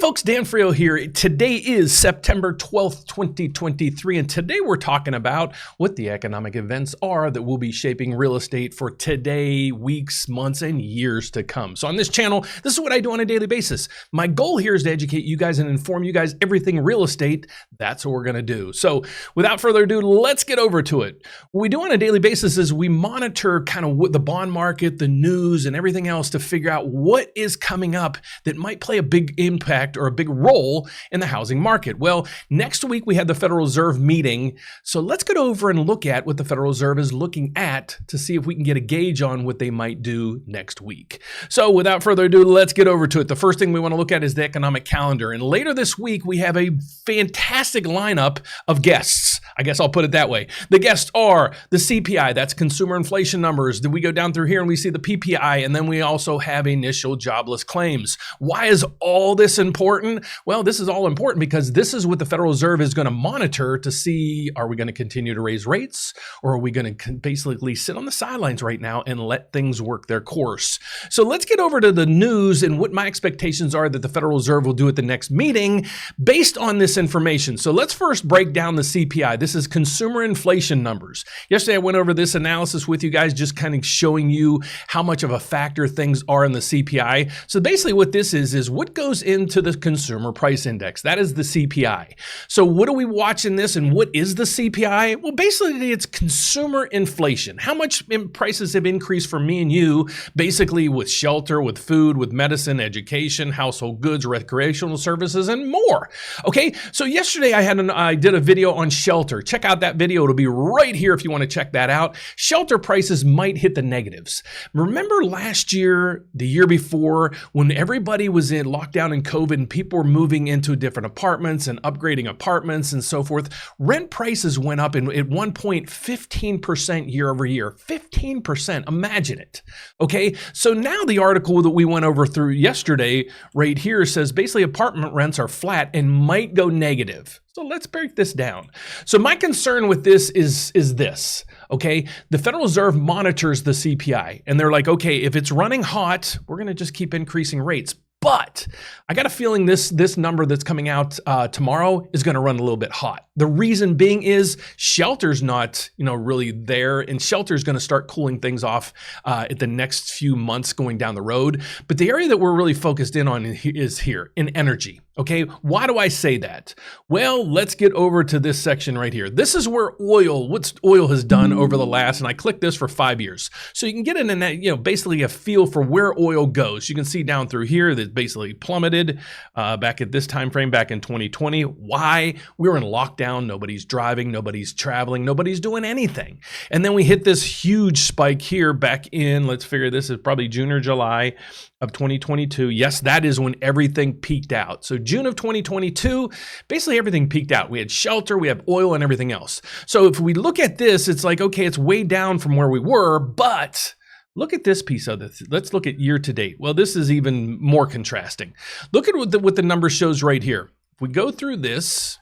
folks, Dan Frio here. Today is September 12th, 2023, and today we're talking about what the economic events are that will be shaping real estate for today, weeks, months, and years to come. So on this channel, this is what I do on a daily basis. My goal here is to educate you guys and inform you guys everything real estate. That's what we're going to do. So without further ado, let's get over to it. What we do on a daily basis is we monitor kind of what the bond market, the news, and everything else to figure out what is coming up that might play a big impact or a big role in the housing market. Well, next week we had the Federal Reserve meeting. So let's get over and look at what the Federal Reserve is looking at to see if we can get a gauge on what they might do next week. So without further ado, let's get over to it. The first thing we want to look at is the economic calendar. And later this week, we have a fantastic lineup of guests. I guess I'll put it that way. The guests are the CPI, that's consumer inflation numbers. Then we go down through here and we see the PPI, and then we also have initial jobless claims. Why is all this important? Well, this is all important because this is what the Federal Reserve is going to monitor to see, are we going to continue to raise rates, or are we going to basically sit on the sidelines right now and let things work their course? So let's get over to the news and what my expectations are that the Federal Reserve will do at the next meeting based on this information. So let's first break down the CPI. This is consumer inflation numbers. Yesterday, I went over this analysis with you guys, just kind of showing you how much of a factor things are in the CPI. So basically what this is what goes into the consumer price index. That is the CPI. So what do we watch in this, and what is the CPI? Well, basically it's consumer inflation. How much prices have increased for me and you, basically with shelter, with food, with medicine, education, household goods, recreational services, and more. Okay, so yesterday I did a video on shelter. Check out that video. It'll be right here if you want to check that out. Shelter prices might hit the negatives. Remember last year, the year before, when everybody was in lockdown and COVID and people were moving into different apartments and upgrading apartments and so forth, rent prices went up at one point 15% year over year. 15%, imagine it. Okay, so now the article that we went over through yesterday right here says basically apartment rents are flat and might go negative. So let's break this down. So my concern with this is this, okay? The Federal Reserve monitors the CPI and they're like, okay, if it's running hot, we're gonna just keep increasing rates. But I got a feeling this number that's coming out tomorrow is going to run a little bit hot. The reason being is shelter's not, really there, and shelter's going to start cooling things off at the next few months going down the road. But the area that we're really focused in on is here in energy. Okay, why do I say that? Well, let's get over to this section right here. This is where what oil has done over the last, and I clicked this for 5 years. So you can get in that, basically a feel for where oil goes. You can see down through here that basically plummeted back at this time frame back in 2020. Why? We were in lockdown. Nobody's driving, nobody's traveling, nobody's doing anything. And then we hit this huge spike here back in, let's figure this is probably June or July of 2022. Yes, that is when everything peaked out. So June of 2022, basically everything peaked out. We had shelter, we have oil, and everything else. So if we look at this, it's like, okay, it's way down from where we were, but look at this piece of this. Let's look at year to date. Well, this is even more contrasting. Look at what the number shows right here. If we go through this,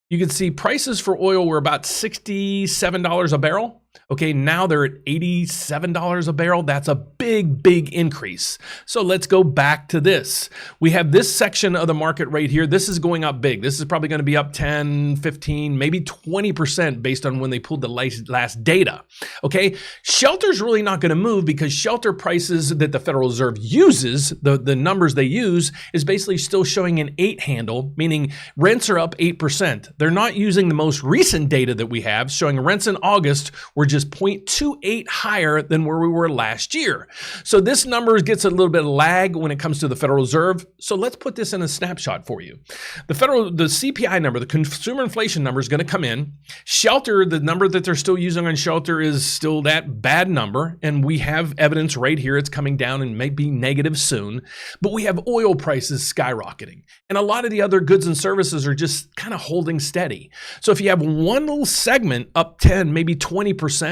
you can see prices for oil were about $67 a barrel. Okay, now they're at $87 a barrel. That's a big increase. So let's go back to this. We have this section of the market right here. This is going up big. This is probably going to be up 10, 15, maybe 20% based on when they pulled the last data. Okay, shelter's really not going to move because shelter prices that the Federal Reserve uses, the numbers they use, is basically still showing an 8 handle, meaning rents are up 8%. They're not using the most recent data that we have, showing rents in August were just 0.28 higher than where we were last year. So this number gets a little bit of lag when it comes to the Federal Reserve. So let's put this in a snapshot for you. The CPI number, the consumer inflation number, is going to come in. Shelter, the number that they're still using on shelter is still that bad number. And we have evidence right here. It's coming down and may be negative soon. But we have oil prices skyrocketing. And a lot of the other goods and services are just kind of holding steady. So if you have one little segment up 10, maybe 20%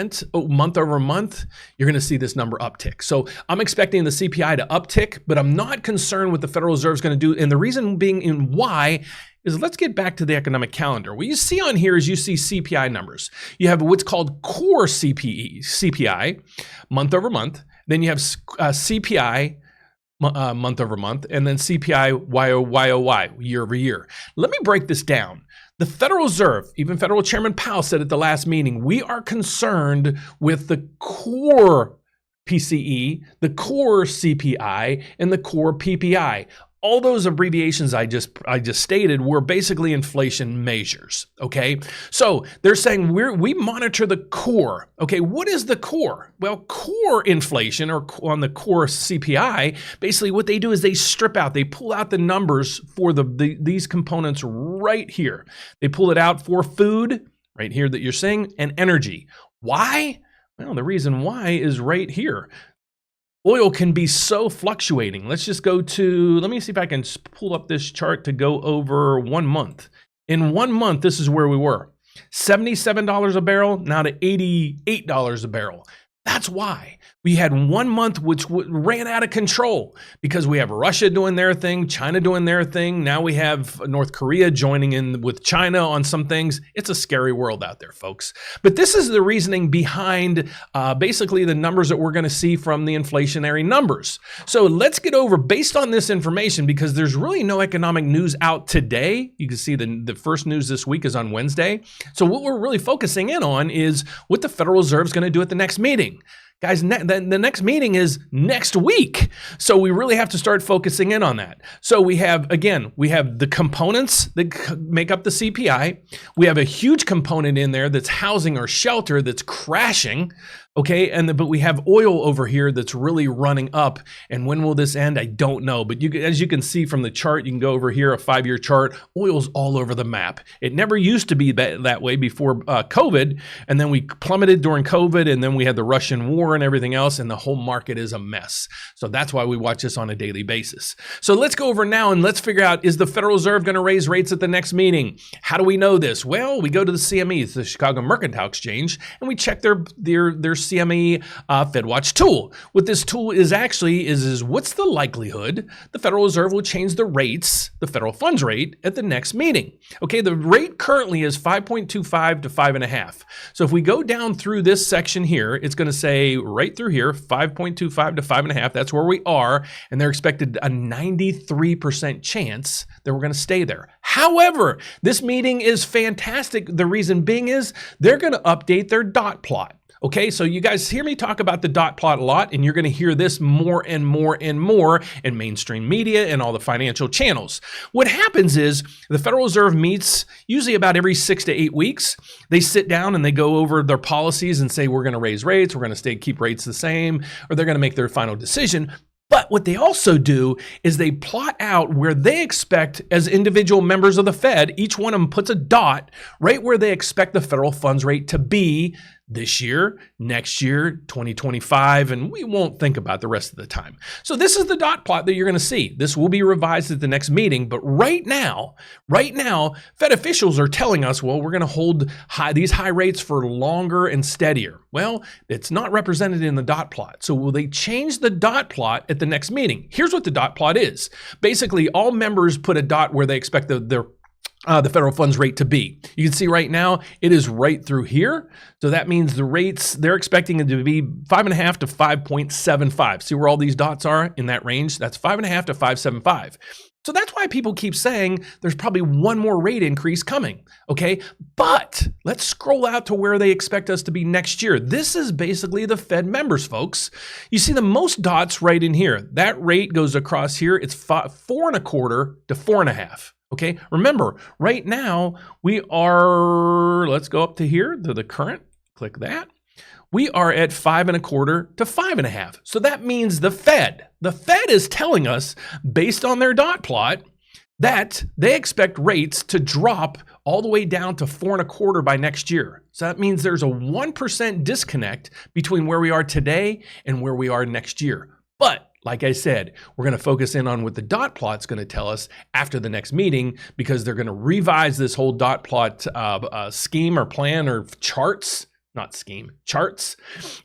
month over month, you're going to see this number uptick. So I'm expecting the CPI to uptick, but I'm not concerned what the Federal Reserve is going to do. And the reason being in why is let's get back to the economic calendar. What you see on here is you see CPI numbers. You have what's called core CPI, month over month. Then you have CPI month over month, and then CPI YOY year over year. Let me break this down. The Federal Reserve, even Federal Chairman Powell said at the last meeting, we are concerned with the core PCE, the core CPI, and the core PPI. All those abbreviations I just stated were basically inflation measures, okay? So they're saying we monitor the core. Okay, what is the core? Well, core inflation, or on the core CPI, basically what they do is they strip out, they pull out the numbers for these components right here. They pull it out for food, right here that you're seeing, and energy. Why? Well, the reason why is right here. Oil can be so fluctuating. Let's just go to, let me see if I can pull up this chart to go over 1 month. In 1 month, this is where we were. $77 a barrel, now to $88 a barrel. That's why we had 1 month which ran out of control, because we have Russia doing their thing, China doing their thing. Now we have North Korea joining in with China on some things. It's a scary world out there, folks. But this is the reasoning behind basically the numbers that we're going to see from the inflationary numbers. So let's get over, based on this information, because there's really no economic news out today. You can see the first news this week is on Wednesday. So what we're really focusing in on is what the Federal Reserve is going to do at the next meeting. Guys, the next meeting is next week. So we really have to start focusing in on that. So we have the components that make up the CPI. We have a huge component in there that's housing or shelter that's crashing. Okay, but we have oil over here that's really running up. And when will this end? I don't know. But as you can see from the chart, you can go over here, a 5-year chart. Oil's all over the map. It never used to be that way before COVID. And then we plummeted during COVID. And then we had the Russian war and everything else. And the whole market is a mess. So that's why we watch this on a daily basis. So let's go over now and let's figure out, is the Federal Reserve going to raise rates at the next meeting? How do we know this? Well, we go to the CME, it's the Chicago Mercantile Exchange, and we check their CME FedWatch tool. What this tool is actually is what's the likelihood the Federal Reserve will change the rates, the federal funds rate, at the next meeting. Okay, the rate currently is 5.25 to 5.5. So if we go down through this section here, it's going to say right through here, 5.25 to 5.5. That's where we are, and they're expected a 93% chance that we're going to stay there. However, this meeting is fantastic. The reason being is they're going to update their dot plot. Okay, so you guys hear me talk about the dot plot a lot, and you're going to hear this more and more and more in mainstream media and all the financial channels. What happens is the Federal Reserve meets usually about every 6 to 8 weeks. They sit down and they go over their policies and say, we're going to raise rates, we're going to keep rates the same, or they're going to make their final decision. But what they also do is they plot out where they expect, as individual members of the Fed, each one of them puts a dot right where they expect the federal funds rate to be this year, next year, 2025, and we won't think about the rest of the time. So this is the dot plot that you're going to see. This will be revised at the next meeting, but right now, Fed officials are telling us, well, we're going to hold these high rates for longer and steadier. Well, it's not represented in the dot plot. So will they change the dot plot at the next meeting? Here's what the dot plot is. Basically, all members put a dot where they expect the federal funds rate to be. You can see right now it is right through here. So that means the rates, they're expecting it to be 5.5 to 5.75. See where all these dots are in that range? That's 5.5 to 5.75. So that's why people keep saying there's probably one more rate increase coming, okay? But let's scroll out to where they expect us to be next year. This is basically the Fed members, folks. You see the most dots right in here. That rate goes across here. It's 4.25 to 4.5. Okay, remember, right now we are, let's go up to here, to the current, click that. We are at 5.25 to 5.5. So that means the Fed is telling us, based on their dot plot, that they expect rates to drop all the way down to 4.25 by next year. So that means there's a 1% disconnect between where we are today and where we are next year. But like I said, we're going to focus in on what the dot plot's going to tell us after the next meeting, because they're going to revise this whole dot plot scheme or plan or charts charts.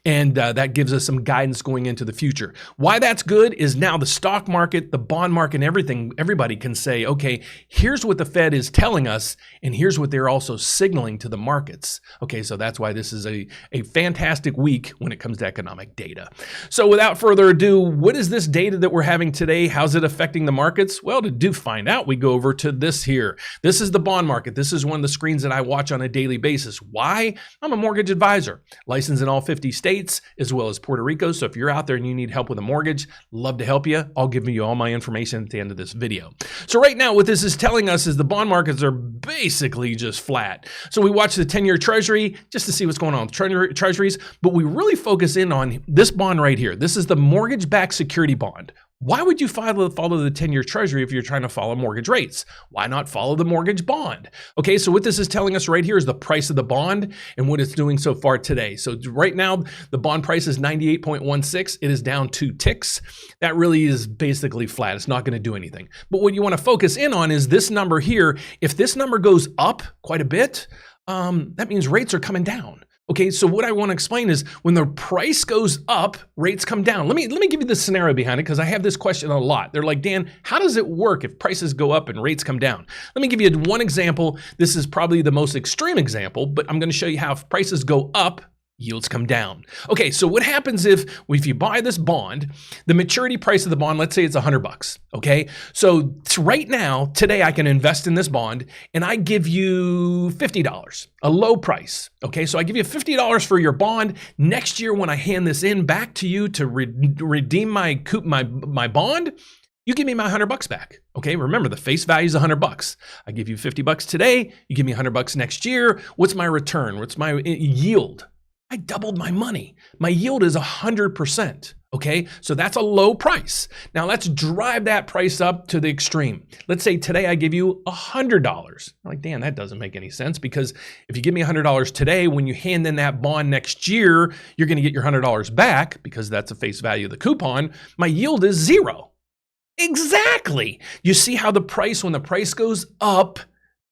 And that gives us some guidance going into the future. Why that's good is now the stock market, the bond market, and everything, everybody can say, okay, here's what the Fed is telling us, and here's what they're also signaling to the markets. Okay, so that's why this is a fantastic week when it comes to economic data. So without further ado, what is this data that we're having today? How's it affecting the markets? Well, to find out, we go over to this here. This is the bond market. This is one of the screens that I watch on a daily basis. Why? I'm a mortgage advisor, licensed in all 50 states as well as Puerto Rico. So if you're out there and you need help with a mortgage, love to help you. I'll give you all my information at the end of this video. So right now, what this is telling us is the bond markets are basically just flat. So we watch the 10-year treasury just to see what's going on with treasuries, but we really focus in on this bond right here. This is the mortgage-backed security bond. Why would you follow the 10-year treasury if you're trying to follow mortgage rates? Why not follow the mortgage bond? Okay, so what this is telling us right here is the price of the bond and what it's doing so far today. So right now, the bond price is 98.16. It is down 2 ticks. That really is basically flat. It's not going to do anything. But what you want to focus in on is this number here. If this number goes up quite a bit, that means rates are coming down. Okay, so what I want to explain is when the price goes up, rates come down. Let me give you the scenario behind it because I have this question a lot. They're like, Dan, how does it work if prices go up and rates come down? Let me give you one example. This is probably the most extreme example, but I'm going to show you how if prices go up, yields come down. Okay, so what happens if you buy this bond, the maturity price of the bond, let's say it's $100, okay? So right now, today I can invest in this bond and I give you $50, a low price, okay? So I give you $50 for your bond. Next year when I hand this in back to you to redeem my bond, you give me my $100 back. Okay, remember the face value is $100. I give you $50 today, you give me $100 next year. What's my return? What's my yield? I doubled my money. My yield is 100%. Okay, so that's a low price. Now let's drive that price up to the extreme. Let's say today I give you $100. I'm like, Dan, that doesn't make any sense because if you give me $100 today, when you hand in that bond next year, you're going to get your $100 back because that's the face value of the coupon. My yield is 0. Exactly. You see how the price, when the price goes up,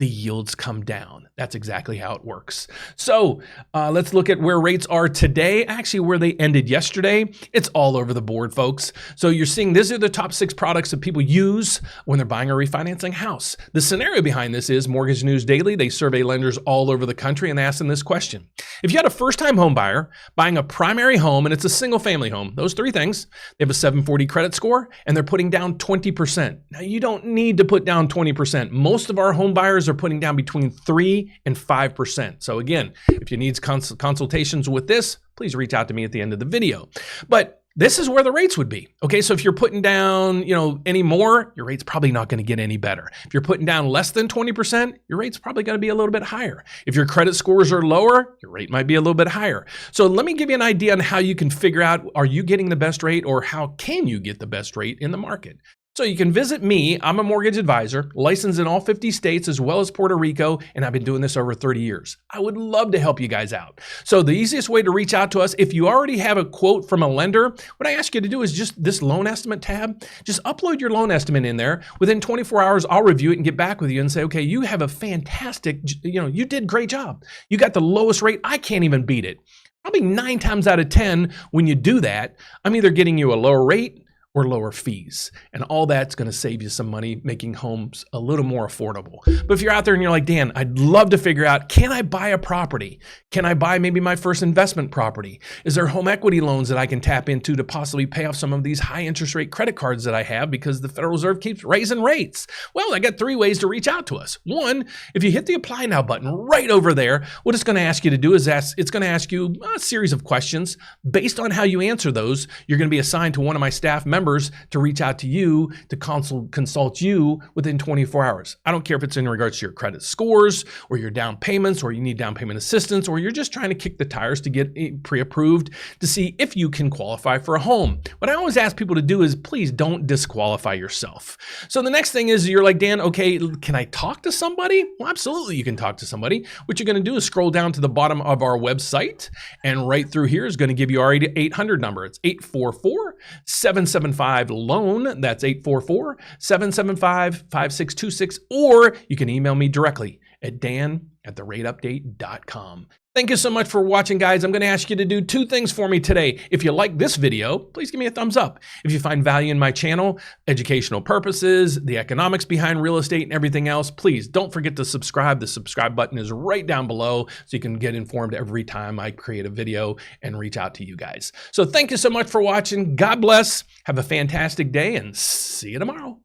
the yields come down. That's exactly how it works. So let's look at where rates are today, actually where they ended yesterday. It's all over the board, folks. So you're seeing these are the top 6 products that people use when they're buying or refinancing a house. The scenario behind this is Mortgage News Daily. They survey lenders all over the country and they ask them this question. If you had a first-time home buyer buying a primary home and it's a single-family home, those 3 things, they have a 740 credit score and they're putting down 20%. Now you don't need to put down 20%. Most of our home buyers are putting down between 3 and 5%. So again, if you need consultations with this, please reach out to me at the end of the video. But this is where the rates would be. Okay, so if you're putting down, any more, your rate's probably not going to get any better. If you're putting down less than 20%, your rate's probably going to be a little bit higher. If your credit scores are lower, your rate might be a little bit higher. So let me give you an idea on how you can figure out, are you getting the best rate or how can you get the best rate in the market? So you can visit me. I'm a mortgage advisor, licensed in all 50 states as well as Puerto Rico, and I've been doing this over 30 years. I would love to help you guys out. So the easiest way to reach out to us, if you already have a quote from a lender, what I ask you to do is just this loan estimate tab, just upload your loan estimate in there. Within 24 hours, I'll review it and get back with you and say, okay, you have a fantastic, you did a great job. You got the lowest rate. I can't even beat it. Probably 9 times out of 10, when you do that, I'm either getting you a lower rate or lower fees. And all that's going to save you some money, making homes a little more affordable. But if you're out there and you're like, Dan, I'd love to figure out, can I buy a property? Can I buy maybe my first investment property? Is there home equity loans that I can tap into to possibly pay off some of these high interest rate credit cards that I have because the Federal Reserve keeps raising rates? Well, I got 3 ways to reach out to us. One, if you hit the apply now button right over there, what it's going to ask you to do is it's going to ask you a series of questions. Based on how you answer those, you're going to be assigned to one of my staff members to reach out to you to consult you within 24 hours. I don't care if it's in regards to your credit scores or your down payments or you need down payment assistance or you're just trying to kick the tires to get pre-approved to see if you can qualify for a home. What I always ask people to do is please don't disqualify yourself. So the next thing is you're like, Dan, okay, can I talk to somebody? Well, absolutely you can talk to somebody. What you're going to do is scroll down to the bottom of our website and right through here is going to give you our 800 number. It's 844-775-LOAN. That's 844-775-5626. Or you can email me directly at dan@therateupdate.com. Thank you so much for watching, guys. I'm going to ask you to do two things for me today. If you like this video, please give me a thumbs up. If you find value in my channel, educational purposes, the economics behind real estate and everything else, please don't forget to subscribe. The subscribe button is right down below so you can get informed every time I create a video and reach out to you guys. So thank you so much for watching. God bless. Have a fantastic day and see you tomorrow.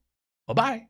Bye-bye.